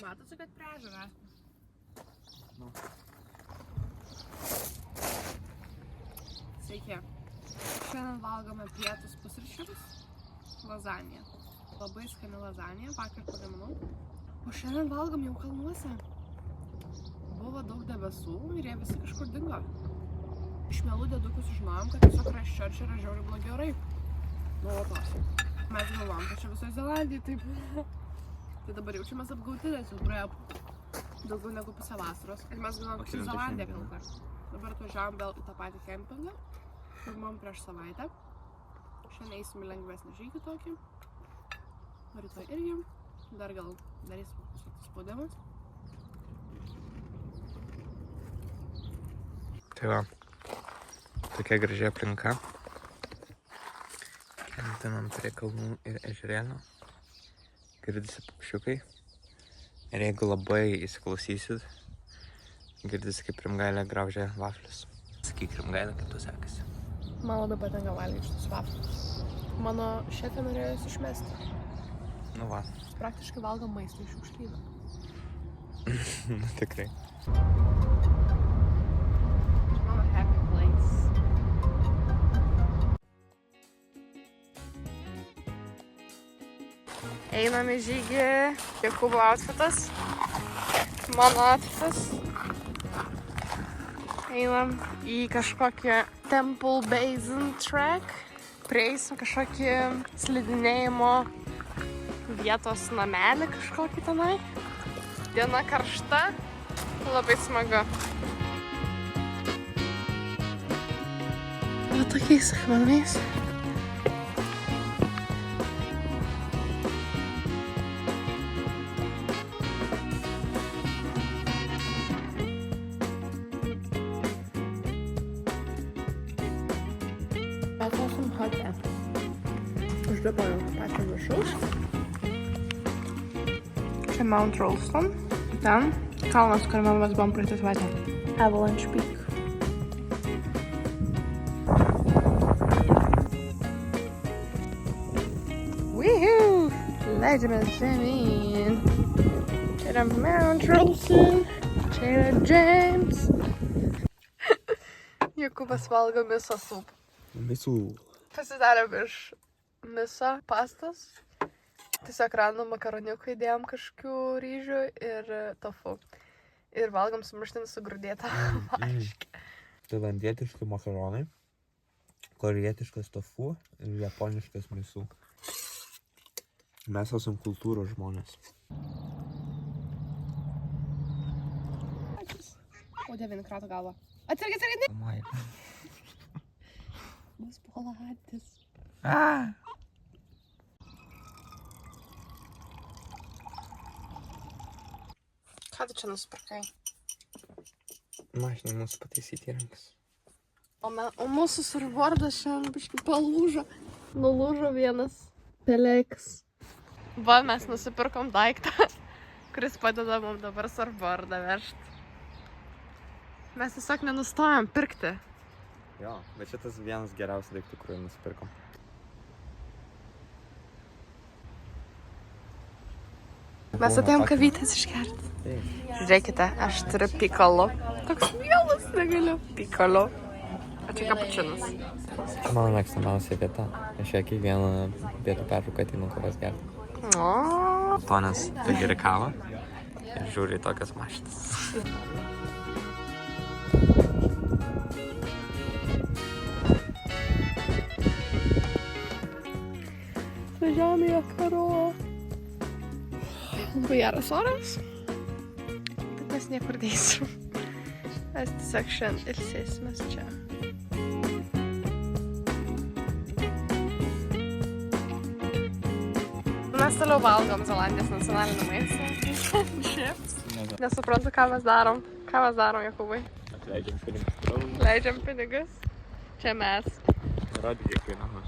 Matosi, kad prie ežero. Sveiki. Šiandien valgome pietus pusryčiams. Lazaniją. Labai skani lazanija, vakar pagaminau. O šiandien valgom jau kalnuose. Buvo daug debesų ir jie visi kažkur dingo. Iš mielų dėdukų sužinojom, kad tiesiog Christchurche yra žiauriai blogi orai. Nuolatos. Mes galvom, kad čia visoje Zelandijai taip. Tai dabar jaučiamės apgauti, nes jau praėjo daugiau negu pusę vasaros. Ir mes galvom, kad Zelandija vėl kart. Dabar atvažiavom vėl į tą patį kempingą. Kur buvom prieš savaitę. Šiandien eisim į lengvesnį žygį tokį. O rytoj irgi. Dar gal darysim visokius spaudimus. Tai va, tokia graži aplinka. Keliam prie kalnų ir ežerėlio. Girdisi paukščiukai. Ir jeigu labai įsiklausysit, girdisi kaip Rimgailė graužia vaflius. Sakyk, Rimgailė, kaip tu sekasi? Man labai patinka valgyti šitus vaflius. Mano šefė norėjo jas išmesti. Nu va. Praktiškai valgom maistą iš šiukšlyno. Tikrai. Mano happy place. Einam į žygį. Jokūbo outfitas. Mano outfitas. Einam į kažkokį Temple Basin track. Prieisim kažkokį slidinėjimo vietos namelį kažkokį tenai. Diena karšta. Labai smagu. Va tokiais akmenais. Mes esam hote. Užlipau pačią viršaus. Čia Mount Rolston. Ten kalnas, kuriame mes buvom praeitą savaitę. Avalanche Peak. Woohoo! Leidžiamės žemyn. Čia yra Mount Rolston. Čia yra James. Jokūbas valgo miso supą. Misų. Pasidarėm iš miso pastos. Tiesiog random makaroniukų įdėjom kažkokių ryžių ir tofu. Ir valgom sumuštinį su grūdėta varške. Tailandietiški makaronai, korėjietiškas tofu ir japoniškas misų. Mes esam kultūros žmonės. O Dievin, krato galvą. Atsargiai! Mamai. Bus polatis. Ką tu čia nusipirkai? Mašinai mūsų pataisyti įrankis. O mūsų surfboardas šiandien biškai palūžo. Nulūžo vienas peleikas. Va, mes nusipirkom daiktą, kuris padeda mums dabar surfboardą vežti. Mes tiesiog nenustojam pirkti. Jo, bet šitas vienas geriausių daiktų, kurį nusipirkom. Mes atėjom kavytės išgerti. Žiūrėkite, aš turiu pikolo. Toks mielas, negaliu. Pikolo. O čia kapučinas. Čia mano mėgstamiausia vieta. Aš ją kiekvieną pietų pertrauką ateinu kavos gerti. Tonis tai geri kavą ir žiūri į tokias mašinas. Važiavome į Akaro. Labai geras oras. Bet mes niekur deisim. Mes tiesiog šiandien ilsėsimės čia. Mes toliau valgom Zelandijos nacionalinį maistą. Chips. Nesuprantu, ką mes darom. Ką mes darom, Jokūbai? Leidžiam pinigus. Leidžiam pinigus. Čia mes. Rodžiai kainamos.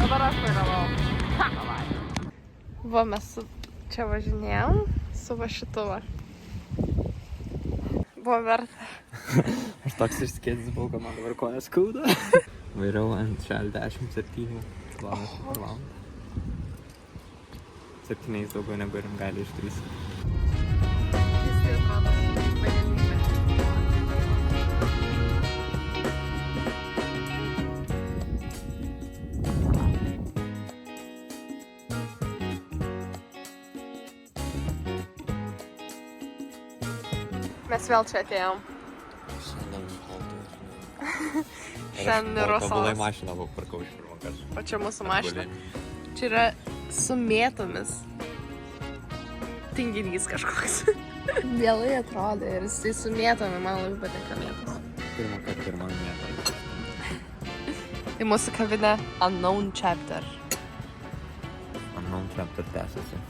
Dabar aš vairavau. Va, mes čia važinėjom su va šitu va. Buvo verta. Aš toks išskėdis buvau, kad man dabar kojas skauda. Vairau ant 67 km per valandą. 7 daugiau negu ir gali iškrist. Jis tai atrodo vaidinime. Mes vėl čia atėjom. Šiandien yra Tobulai salas. mašiną parkau iš pirmo karto. O čia mūsų mašina. Čia yra su mėtomis. Tinginys kažkoks. Vėlai atrodo ir jisai su mėtomi, man labai patinka mėtos. Pirmą kartą ir man mėtą. Tai mūsų kavinė Unknown Chapter. Unknown Chapter tęsiasi.